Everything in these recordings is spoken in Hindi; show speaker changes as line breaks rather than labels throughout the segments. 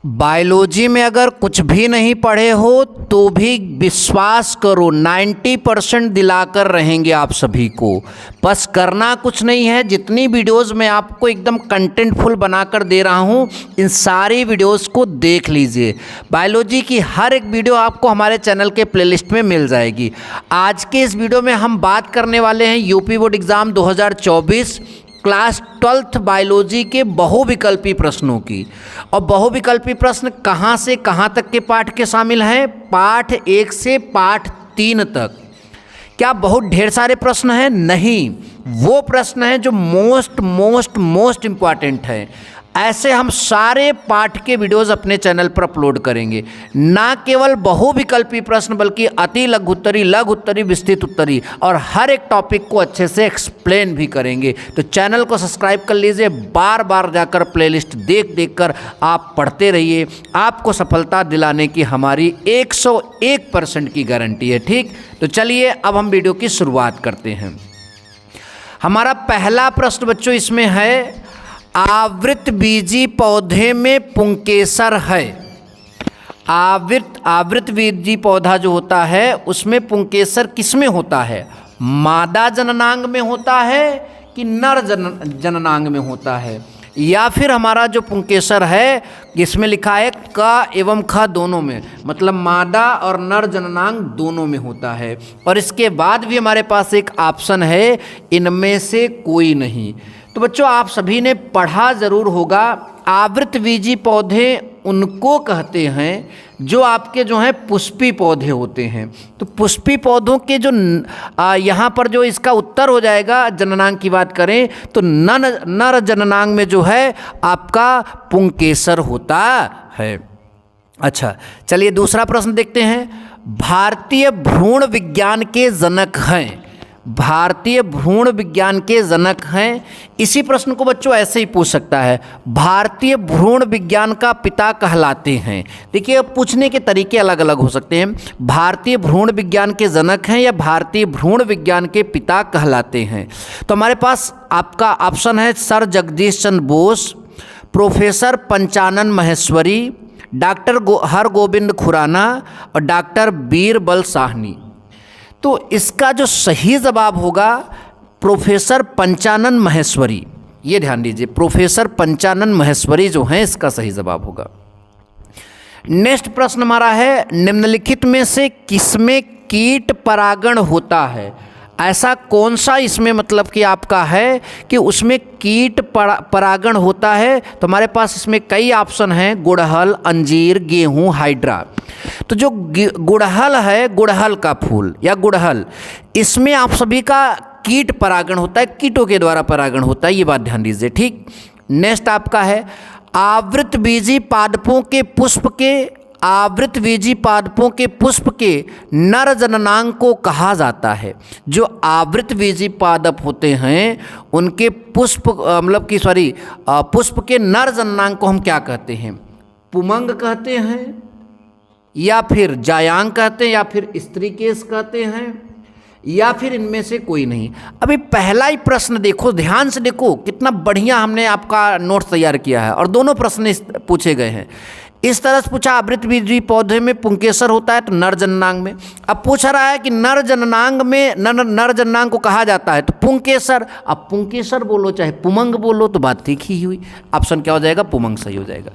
बायोलॉजी में अगर कुछ भी नहीं पढ़े हो तो भी विश्वास करो 90% दिलाकर रहेंगे आप सभी को। बस करना कुछ नहीं है, जितनी वीडियोस मैं आपको एकदम कंटेंटफुल बनाकर दे रहा हूँ इन सारी वीडियोस को देख लीजिए। बायोलॉजी की हर एक वीडियो आपको हमारे चैनल के प्लेलिस्ट में मिल जाएगी। आज के इस वीडियो में हम बात करने वाले हैं UP board exam 2024 class 12th biology के बहुविकल्पी प्रश्नों की। और बहुविकल्पी प्रश्न कहाँ से कहाँ तक के पाठ के शामिल हैं? पाठ 1 से पाठ 3 तक। क्या बहुत ढेर सारे प्रश्न हैं? नहीं, वो प्रश्न हैं जो मोस्ट इम्पॉर्टेंट हैं। ऐसे हम सारे पाठ के वीडियोस अपने चैनल पर अपलोड करेंगे। ना केवल बहुविकल्पी प्रश्न बल्कि अति लघु उत्तरी, लघु उत्तरी, विस्तृत उत्तरी और हर एक टॉपिक को अच्छे से एक्सप्लेन भी करेंगे। तो चैनल को सब्सक्राइब कर लीजिए, बार बार जाकर प्लेलिस्ट देख कर आप पढ़ते रहिए। आपको सफलता दिलाने की हमारी 101% की गारंटी है। ठीक, तो चलिए अब हम वीडियो की शुरुआत करते हैं। हमारा पहला प्रश्न बच्चों इसमें है, आवृत बीजी पौधे में पुंकेसर है। आवृत बीजी पौधा जो होता है उसमें पुंकेसर किसमें होता है? मादा जननांग में होता है कि नर जननांग में होता है? या फिर हमारा जो पुंकेसर है इसमें लिखा है क एवं ख दोनों में, मतलब मादा और नर जननांग दोनों में होता है। और इसके बाद भी हमारे पास एक ऑप्शन है, इनमें से कोई नहीं। तो बच्चों आप सभी ने पढ़ा ज़रूर होगा, आवृतबीजी पौधे उनको कहते हैं जो आपके जो हैं पुष्पी पौधे होते हैं। तो पुष्पी पौधों के जो यहाँ पर जो इसका उत्तर हो जाएगा, जननांग की बात करें तो नर जननांग में जो है आपका पुंकेसर होता है। अच्छा, चलिए दूसरा प्रश्न देखते हैं। भारतीय भ्रूण विज्ञान के जनक हैं। भारतीय भ्रूण विज्ञान के जनक हैं। इसी प्रश्न को बच्चों ऐसे ही पूछ सकता है, भारतीय भ्रूण विज्ञान का पिता कहलाते हैं। देखिए अब पूछने के तरीके अलग अलग हो सकते हैं। भारतीय भ्रूण विज्ञान के जनक हैं या भारतीय भ्रूण विज्ञान के पिता कहलाते हैं। तो हमारे पास आपका ऑप्शन है sir Jagdish Chandra Bose, professor Panchanan Maheshwari, doctor Hargovind Khurana और डॉक्टर बीरबल साहनी। तो इसका जो सही जवाब होगा प्रोफेसर पंचानन महेश्वरी। ये ध्यान दीजिए, प्रोफेसर पंचानन महेश्वरी जो हैं इसका सही जवाब होगा। नेक्स्ट प्रश्न हमारा है, निम्नलिखित में से किसमें कीट परागण होता है? ऐसा कौन सा इसमें मतलब कि आपका है कि उसमें कीट परागण होता है? तो हमारे पास इसमें कई ऑप्शन हैं, गुड़हल, अंजीर, गेहूं, हाइड्रा। तो जो गुड़हल है, गुड़हल का फूल या गुड़हल, इसमें आप सभी का कीट परागण होता है, कीटों के द्वारा परागण होता है, ये बात ध्यान दीजिए। ठीक, नेक्स्ट आपका है, आवृतबीजी पादपों के पुष्प के आवृतबीजी पादपों के पुष्प के नर जननांग को कहा जाता है। जो आवृतबीजी पादप होते हैं उनके पुष्प मतलब कि पुष्प के नर जननांग को हम क्या कहते हैं? पुमंग कहते हैं या फिर जायांग कहते हैं या फिर स्त्रीकेश कहते हैं या फिर इनमें से कोई नहीं। अभी पहला ही प्रश्न देखो, ध्यान से देखो कितना बढ़िया हमने आपका नोट्स तैयार किया है और दोनों प्रश्न पूछे गए हैं। इस तरह से पूछा आवृतबीजी पौधे में पुंकेसर होता है तो नर जननांग में। अब पूछ रहा है कि नर जननांग में नर जननांग को कहा जाता है तो पुंकेसर। अब पुंकेसर बोलो चाहे पुमंग बोलो तो बात ठीक ही हुई। ऑप्शन क्या हो जाएगा? पुमंग सही हो जाएगा।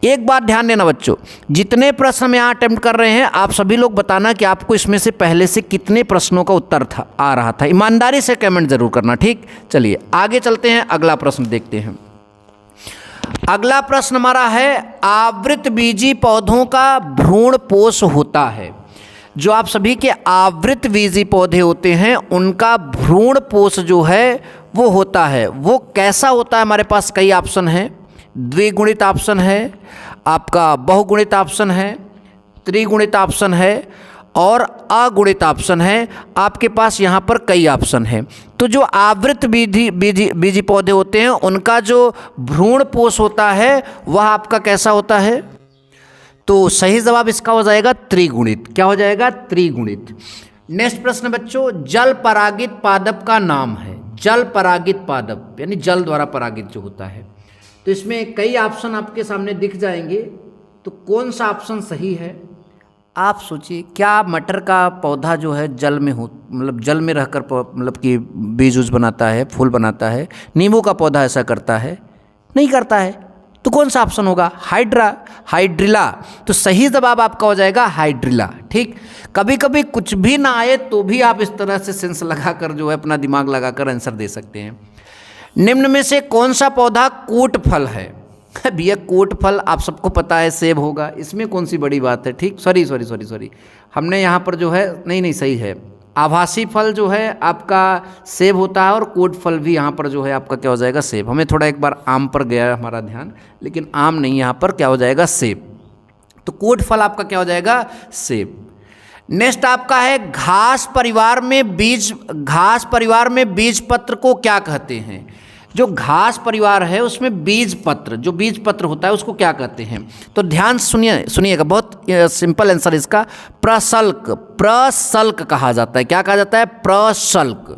एक बात ध्यान देना बच्चों, जितने प्रश्न हम यहाँ अटेम्प्ट कर रहे हैं आप सभी लोग बताना कि आपको इसमें से पहले से कितने प्रश्नों का उत्तर आ रहा था। ईमानदारी से कमेंट जरूर करना। ठीक, चलिए आगे चलते हैं, अगला प्रश्न देखते हैं। अगला प्रश्न हमारा है, आवृतबीजी पौधों का भ्रूण पोष होता है। जो आप सभी के आवृतबीजी पौधे होते हैं उनका भ्रूण पोष जो है वो होता है। वो कैसा होता है? हमारे पास कई ऑप्शन हैं, द्विगुणित ऑप्शन है, आपका बहुगुणित ऑप्शन है, त्रिगुणित ऑप्शन है और अगुणित ऑप्शन है। आपके पास यहाँ पर कई ऑप्शन हैं। तो जो आवृतबीजी पौधे होते हैं उनका जो भ्रूण पोष होता है वह आपका कैसा होता है? तो सही जवाब इसका हो जाएगा त्रिगुणित। क्या हो जाएगा? त्रिगुणित। नेक्स्ट प्रश्न बच्चों, जल परागित पादप का नाम है। जल परागित पादप यानी जल द्वारा परागित जो होता है। तो इसमें कई ऑप्शन आपके सामने दिख जाएंगे। तो कौन सा ऑप्शन सही है? आप सोचिए, क्या मटर का पौधा जो है जल में हो, मतलब जल में रहकर मतलब कि बीज उज बनाता है, फूल बनाता है? नींबू का पौधा ऐसा करता है? नहीं करता है। तो कौन सा ऑप्शन होगा? हाइड्रिला। तो सही जवाब आपका हो जाएगा हाइड्रिला। ठीक, कभी कभी कुछ भी ना आए तो भी आप इस तरह से सेंस लगाकर जो है अपना दिमाग लगाकर आंसर दे सकते हैं। निम्न में से कौन सा पौधा कूट फल है? भैया कूट फल आप सबको पता है सेब होगा, इसमें कौन सी बड़ी बात है। ठीक, सॉरी, हमने यहाँ पर जो है नहीं सही है। आभासी फल जो है आपका सेब होता है और कूट फल भी यहाँ पर जो है आपका क्या हो जाएगा? सेब। हमें थोड़ा एक बार आम पर गया हमारा ध्यान, लेकिन आम नहीं, यहाँ पर क्या हो जाएगा? सेब। तो कूट फल आपका क्या हो जाएगा? सेब। नेक्स्ट आपका है घास परिवार में बीज पत्र को क्या कहते हैं? जो घास परिवार है उसमें बीज पत्र होता है उसको क्या कहते हैं? तो ध्यान सुनिएगा, बहुत सिंपल आंसर इसका, प्रशल्क कहा जाता है। क्या कहा जाता है? प्रशल्क।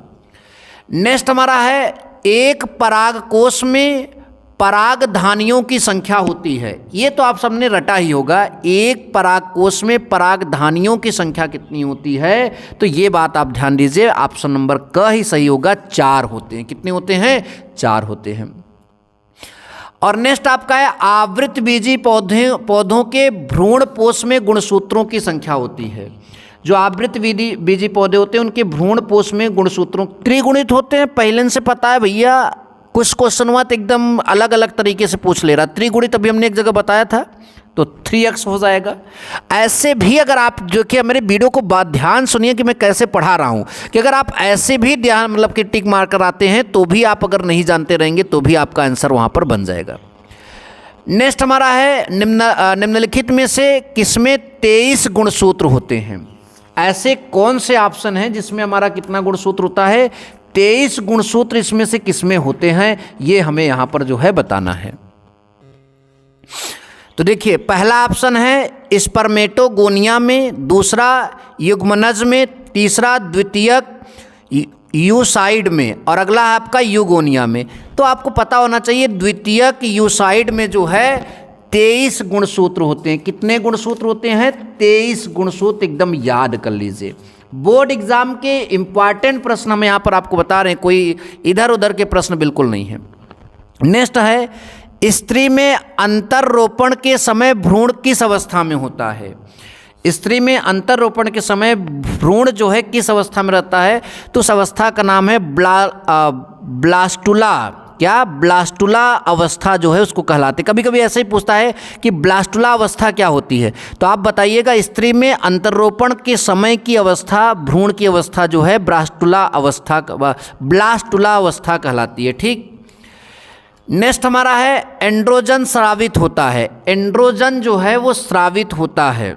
नेक्स्ट हमारा है एक परागकोश में परागधानियों की संख्या होती है। ये तो आप सबने रटा ही होगा, एक परागकोश में परागधानियों की संख्या कितनी होती है? तो ये बात आप ध्यान दीजिए, ऑप्शन नंबर क ही सही होगा, 4 होते हैं। कितने होते हैं? 4 होते हैं। और नेक्स्ट आपका है आवृत बीजी पौधों के भ्रूण पोष में गुणसूत्रों की संख्या होती है। जो आवृत बीजी पौधे होते हैं उनके भ्रूण पोष में गुणसूत्रों त्रिगुणित होते हैं। पहले से पता है भैया, कुछ क्वेश्चन हुआ तो एकदम अलग अलग तरीके से पूछ ले रहा। त्रिगुणित अभी हमने एक जगह बताया था, तो 3x हो जाएगा। ऐसे भी अगर आप जो कि मेरे वीडियो को ध्यान सुनिए कि मैं कैसे पढ़ा रहा हूँ, कि अगर आप ऐसे भी ध्यान मतलब कि टिक मार कर आते हैं तो भी आप अगर नहीं जानते रहेंगे तो भी आपका आंसर वहाँ पर बन जाएगा। नेक्स्ट हमारा है निम्नलिखित में से किसमें 23 गुणसूत्र होते हैं? ऐसे कौन से ऑप्शन हैं जिसमें हमारा कितना गुणसूत्र होता है? 23 गुणसूत्र इसमें से किसमें होते हैं? ये हमें यहां पर जो है बताना है। तो देखिए, पहला ऑप्शन है स्पर्मेटोगोनिया में, दूसरा युग्मनज में, तीसरा द्वितीयक यूसाइड में, और अगला है आपका यूगोनिया में। तो आपको पता होना चाहिए द्वितीयक यूसाइड में जो है 23 गुणसूत्र होते हैं। कितने गुणसूत्र होते हैं? 23 गुणसूत्र, एकदम याद कर लीजिए। बोर्ड एग्जाम के इंपॉर्टेंट प्रश्न हम यहाँ पर आपको बता रहे हैं, कोई इधर उधर के प्रश्न बिल्कुल नहीं है। नेक्स्ट है स्त्री में अंतररोपण के समय भ्रूण किस अवस्था में होता है? स्त्री में अंतररोपण के समय भ्रूण जो है किस अवस्था में रहता है? तो उस अवस्था का नाम है ब्लास्टुला। क्या? ब्लास्टुला अवस्था जो है उसको कहलाते। कभी कभी ऐसे ही पूछता है कि ब्लास्टुला अवस्था क्या होती है, तो आप बताइएगा। स्त्री में अंतररोपण के समय की अवस्था, भ्रूण की अवस्था जो है ब्लास्टुला अवस्था कहलाती है। ठीक। नेक्स्ट हमारा है एंड्रोजन स्रावित होता है। एंड्रोजन जो है वो स्रावित होता है,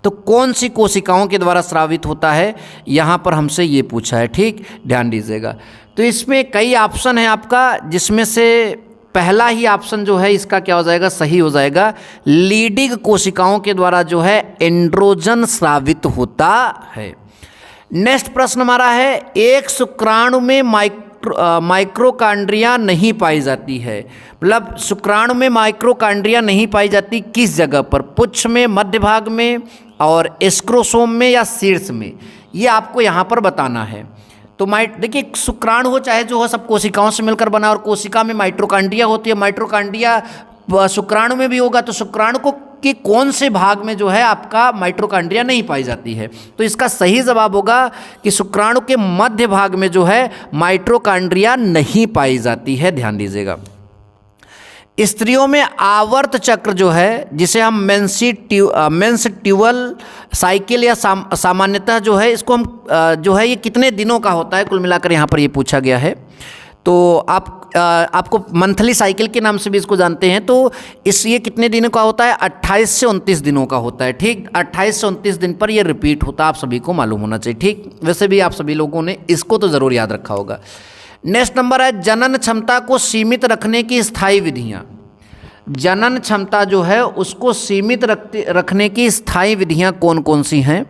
तो कौन सी कोशिकाओं के द्वारा स्रावित होता है, यहाँ पर हमसे ये पूछा है। ठीक, ध्यान दीजिएगा। तो इसमें कई ऑप्शन है आपका, जिसमें से पहला ही ऑप्शन जो है इसका क्या हो जाएगा? सही हो जाएगा। लीडिंग कोशिकाओं के द्वारा जो है एंड्रोजन स्रावित होता है। नेक्स्ट प्रश्न हमारा है एक शुक्राणु में माइक्रोकांड्रिया नहीं पाई जाती है। मतलब शुक्राणु में माइक्रोकांड्रिया नहीं पाई जाती किस जगह पर? पुच्छ में, मध्य भाग में, और एस्क्रोसोम में, या शीर्ष में? ये आपको यहाँ पर बताना है। तो देखिए, शुक्राणु हो चाहे जो हो, सब कोशिकाओं से मिलकर बना, और कोशिका में माइट्रोकांड्रिया होती है। माइट्रोकांड्रिया शुक्राणु में भी होगा, तो शुक्राणु को कि कौन से भाग में जो है आपका माइट्रोकांड्रिया नहीं पाई जाती है? तो इसका सही जवाब होगा कि शुक्राणु के मध्य भाग में जो है माइट्रोकांड्रिया नहीं पाई जाती है। ध्यान दीजिएगा। स्त्रियों में आवर्त चक्र जो है, जिसे हम मेंस्ट्रुअल साइकिल या सामान्यतः जो है इसको हम जो है ये कितने दिनों का होता है? कुल मिलाकर यहाँ पर ये पूछा गया है। तो आपको मंथली साइकिल के नाम से भी इसको जानते हैं। तो ये कितने दिनों का होता है? 28 से 29 दिनों का होता है। ठीक, 28 से 29 दिन पर ये रिपीट होता है, आप सभी को मालूम होना चाहिए। ठीक, वैसे भी आप सभी लोगों ने इसको तो ज़रूर याद रखा होगा। नेक्स्ट नंबर है जनन क्षमता को सीमित रखने की स्थायी विधियाँ। जनन क्षमता जो है उसको सीमित रखने की स्थायी विधियाँ कौन कौन सी हैं?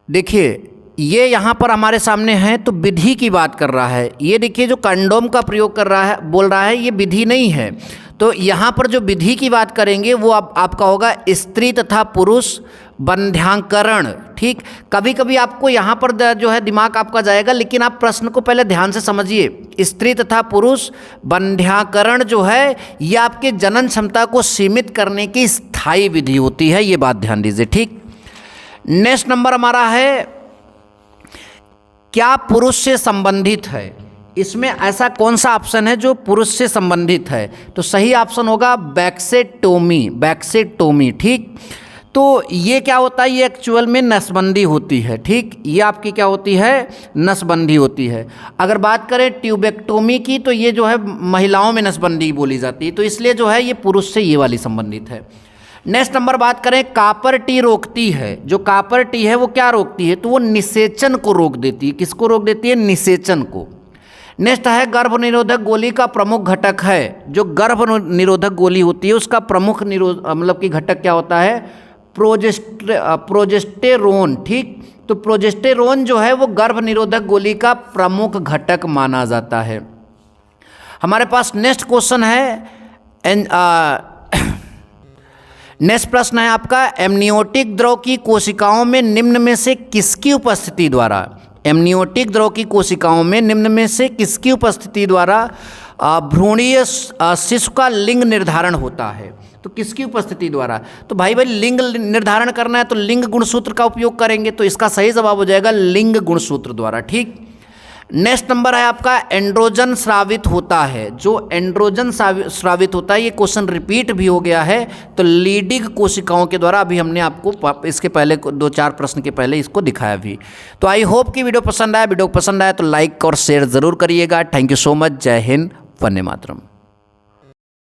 देखिए, ये यहाँ पर हमारे सामने है तो विधि की बात कर रहा है। ये देखिए जो कंडोम का प्रयोग कर रहा है, बोल रहा है, ये विधि नहीं है। तो यहाँ पर जो विधि की बात करेंगे वो आपका होगा स्त्री तथा पुरुष बंध्याकरण। ठीक, कभी कभी आपको यहाँ पर जो है दिमाग आपका जाएगा, लेकिन आप प्रश्न को पहले ध्यान से समझिए। स्त्री तथा पुरुष बंध्याकरण जो है ये आपके जनन क्षमता को सीमित करने की स्थायी विधि होती है, ये बात ध्यान दीजिए। ठीक, नेक्स्ट नंबर हमारा है क्या पुरुष से संबंधित है। इसमें ऐसा कौन सा ऑप्शन है जो पुरुष से संबंधित है? तो सही ऑप्शन होगा वैक्सेक्टोमी, वैक्सेक्टोमी। ठीक, तो ये क्या होता है, ये एक्चुअल में नसबंदी होती है। ठीक, ये आपकी क्या होती है, नसबंदी होती है। अगर बात करें ट्यूबेक्टोमी की तो ये जो है महिलाओं में नसबंदी बोली जाती है, तो इसलिए जो है ये पुरुष से ये वाली संबंधित है। नेक्स्ट नंबर बात करें कॉपर टी रोकती है। जो कॉपर टी है वो क्या रोकती है? तो वो निषेचन को रोक देती है। किसको रोक देती है? निषेचन को। नेक्स्ट है गर्भ निरोधक गोली का प्रमुख घटक है। जो गर्भ निरोधक गोली होती है उसका प्रमुख मतलब कि घटक क्या होता है? प्रोजेस्टेरोन। ठीक, तो प्रोजेस्टेरोन जो है वो गर्भ निरोधक गोली का प्रमुख घटक माना जाता है। हमारे पास नेक्स्ट क्वेश्चन है, नेक्स्ट प्रश्न है आपका एमनियोटिक द्रव की कोशिकाओं में निम्न में से किसकी उपस्थिति द्वारा, एमनियोटिक द्रव की कोशिकाओं में निम्न में से किसकी उपस्थिति द्वारा भ्रूणीय शिशु का लिंग निर्धारण होता है? तो किसकी उपस्थिति द्वारा? तो भाई लिंग निर्धारण करना है तो लिंग गुणसूत्र का उपयोग करेंगे, तो इसका सही जवाब हो जाएगा लिंग गुणसूत्र द्वारा। ठीक, नेक्स्ट नंबर है आपका एंड्रोजन स्रावित होता है। जो एंड्रोजन स्रावित होता है ये क्वेश्चन रिपीट भी हो गया है, तो लीडिंग कोशिकाओं के द्वारा अभी हमने आपको इसके पहले 2-4 प्रश्न के पहले इसको दिखाया भी। तो आई होप कि वीडियो पसंद आया। वीडियो पसंद आया तो लाइक और शेयर ज़रूर करिएगा। Thank you so much. जय हिंद, वंदे मातरम।